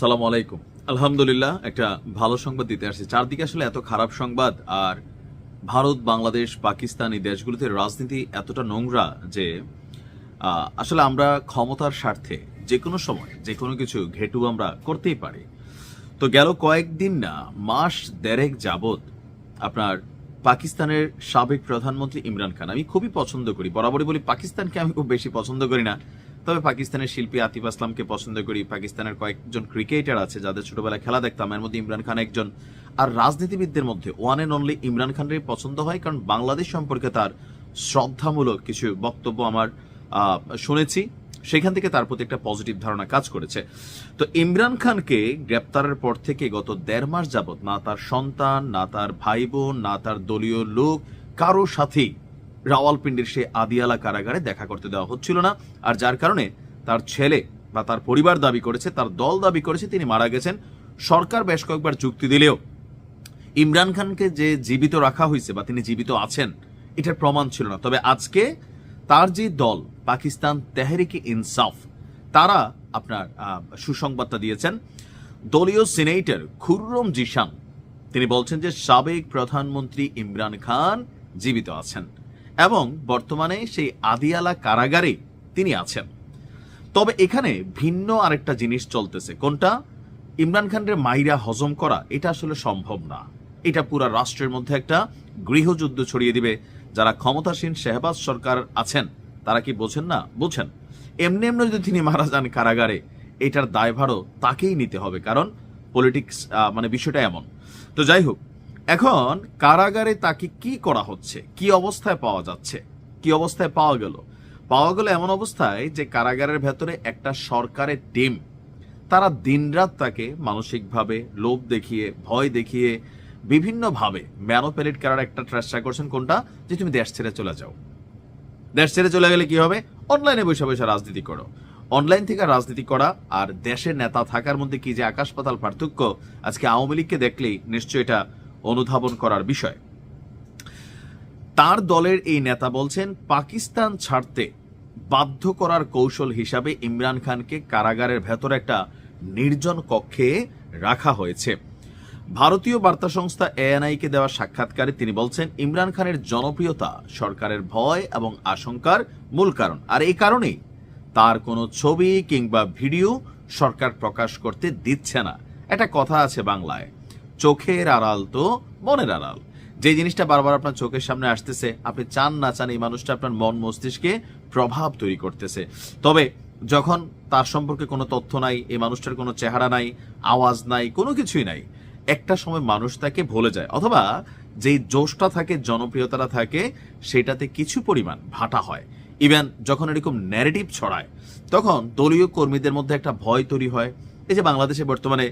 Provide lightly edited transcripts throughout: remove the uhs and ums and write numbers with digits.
সালাম আলাইকুম। আলহামদুলিল্লাহ, একটা ভালো সংবাদ দিতে আসছি। চারদিকে আসলে এত খারাপ সংবাদ, আর ভারত, বাংলাদেশ, পাকিস্তান এই দেশগুলোতে রাজনীতি এতটা নোংরা যে আসলে আমরা ক্ষমতার স্বার্থে যে কোনো সময় যে কোনো কিছু ঘেটু আমরা করতেই পারি। তো গেল কয়েকদিন না, মাস দেড়েক যাবৎ আপনার পাকিস্তানের সাবেক প্রধানমন্ত্রী ইমরান খান, আমি খুবই পছন্দ করি, বরাবরই বলি পাকিস্তানকে আমি খুব বেশি পছন্দ করি না, তবে পাকিস্তানের শিল্পী আতিফ আসলামকে পছন্দ করি। পাকিস্তানের কয়েকজন ক্রিকেটার আছে যাদের ছোটবেলায় খেলা দেখতাম, এর মধ্যে ইমরান খান একজন। আর রাজনীতিবিদদের মধ্যে ওয়ান অ্যান্ড অনলি ইমরান খানের পছন্দ হয়, কারণ বাংলাদেশ সম্পর্কে তার শ্রদ্ধামূলক কিছু বক্তব্য আমার শুনেছি, সেখান থেকে তার প্রতি একটা পজিটিভ ধারণা কাজ করেছে। তো ইমরান খানকে গ্রেপ্তারের পর থেকে গত 1.5 মাস যাবত না তার সন্তান, না তার ভাই বোন, না তার দলীয় লোক, কারো সাথেই রাওয়ালপিন্ডির সে আদিয়ালা কারাগারে দেখা করতে দেওয়া হচ্ছিল না। আর যার কারণে তার ছেলে বা তার পরিবার দাবি করেছে, তার দল দাবি করেছে তিনি মারা গেছেন। সরকার বেশ কয়েকবার যুক্তি দিলেও ইমরান খানকে যে জীবিত রাখা হয়েছে বা তিনি জীবিত আছেন এটার প্রমাণ ছিল না। তবে আজকে তার যে দল পাকিস্তান তেহরিকে ইনসাফ, তারা আপনার সুসংবাদটা দিয়েছেন। দলীয় সিনেটর খুররম জিশান তিনি বলছেন যে সাবেক প্রধানমন্ত্রী ইমরান খান জীবিত আছেন এবং বর্তমানে সেই আদিয়ালা কারাগারে তিনি আছেন। তবে এখানে ভিন্ন আরেকটা জিনিস চলতেছে। কোনটা? ইমরান খানের মাইরা হজম করা এটা আসলে সম্ভব না। এটা পুরা রাষ্ট্রের মধ্যে একটা গৃহযুদ্ধ ছড়িয়ে দিবে। যারা ক্ষমতাসীন শেহবাজ সরকার আছেন তারা কি বোঝেন না? বোঝেন। এমনি এমনি যদি তিনি মারা যান কারাগারে, এটার দায়ভারও তাকেই নিতে হবে, কারণ পলিটিক্স মানে বিষয়টা এমন। তো যাই হোক, এখন কারাগারে তাকে কি করা হচ্ছে, কি অবস্থায় পাওয়া যাচ্ছে, কি অবস্থায় পাওয়া গেল এমন অবস্থায় যে কারাগারের ভেতরে একটা সরকারের টিম, তারা দিনরাত তাকে মানসিকভাবে লোভ দেখিয়ে, ভয় দেখিয়ে, বিভিন্নভাবে ম্যানোপ্যালেট করার একটা চেষ্টা করছেন। কোনটা? যে তুমি দেশ ছেড়ে চলে যাও। দেশ ছেড়ে চলে গেলে কি হবে? অনলাইনে বসে বসে রাজনীতি করো। অনলাইন থেকে রাজনীতি করা আর দেশের নেতা থাকার মধ্যে কি যে আকাশ পাতাল পার্থক্য, আজকে আওয়ামী লীগকে দেখলেই নিশ্চয় এটা অনুধাবন করার বিষয়। তার দলের এই নেতা বলছেন পাকিস্তান ছাড়তে বাধ্য করার কৌশল হিসাবে ইমরান খানকে কারাগারের ভেতরে একটা নির্জন কক্ষে রাখা হয়েছে। ভারতীয় বার্তা সংস্থা এএনআই-কে দেওয়া সাক্ষাৎকারে তিনি বলছেন ইমরান খানের জনপ্রিয়তা সরকারের ভয় এবং আশঙ্কার মূল কারণ, আর এই কারণেই তার কোনো ছবি কিংবা ভিডিও সরকার প্রকাশ করতে দিচ্ছে না। একটা কথা আছে বাংলায়, চোখের আড়াল তো মনের আড়াল। যে জিনিসটা বারবার আপনার চোখের সামনে আসতেছে, আপনি চান না চান এই মানুষটা আপনার মন মস্তিষ্কে প্রভাব তৈরি করতেছে। তবে যখন তার সম্পর্কে কোনো তথ্য নাই, এই মানুষটার কোনো চেহারা নাই, আওয়াজ নাই, কোনো কিছুই নাই, একটা সময় মানুষ তাকে ভুলে যায়, অথবা যেই জোশটা থাকে, জনপ্রিয়তাটা থাকে, সেটাতে কিছু পরিমাণ ভাটা হয়। ইভেন যখন এরকম ন্যারেটিভ ছড়ায় তখন দলীয় কর্মীদের মধ্যে একটা ভয় তৈরি হয়। এই যে বাংলাদেশে বর্তমানে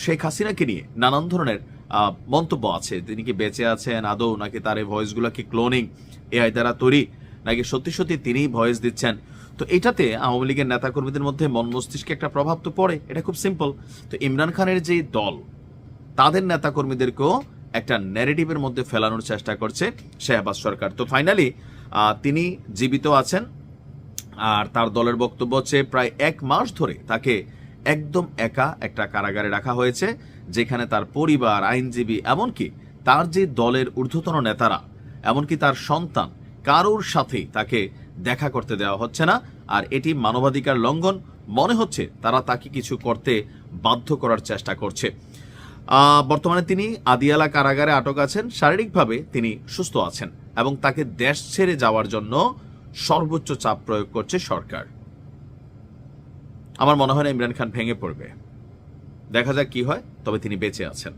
শেখ হাসিনাকে নিয়ে নানান ধরনের মন্তব্য আছে, তিনি কি বেঁচে আছেন আদৌ, নাকি তার এই ভয়েসগুলো কি ক্লোনিং এআই দ্বারা তৈরি, নাকি সত্যি সত্যি তিনিই ভয়েস দিচ্ছেন। তো এটাতে আওয়ামী লীগের নেতাকর্মীদের মধ্যে মন মস্তিষ্কে একটা প্রভাব তো পড়ে, এটা খুব সিম্পল। তো ইমরান খানের যে দল, তাদের নেতাকর্মীদেরকেও একটা ন্যারেটিভের মধ্যে ফেলানোর চেষ্টা করছে শেহবাজ সরকার। তো ফাইনালি তিনি জীবিত আছেন, আর তার দলের বক্তব্য হচ্ছে প্রায় 1 মাস ধরে তাকে একদম একা একটা কারাগারে রাখা হয়েছে, যেখানে তার পরিবার, আইনজীবী, এমনকি তার যে দলের ঊর্ধ্বতন নেতারা, এমনকি তার সন্তান, কারোর সাথেই তাকে দেখা করতে দেওয়া হচ্ছে না। আর এটি মানবাধিকার লঙ্ঘন মনে হচ্ছে, তারা তাকে কিছু করতে বাধ্য করার চেষ্টা করছে। বর্তমানে তিনি আদিয়ালা কারাগারে আটক আছেন, শারীরিকভাবে তিনি সুস্থ আছেন এবং তাকে দেশ ছেড়ে যাওয়ার জন্য সর্বোচ্চ চাপ প্রয়োগ করছে সরকার। আমার মনে হয় না ইমরান খান ভেঙে পড়বে, দেখা যাক কি হয়, তবে তিনি বেঁচে আছেন।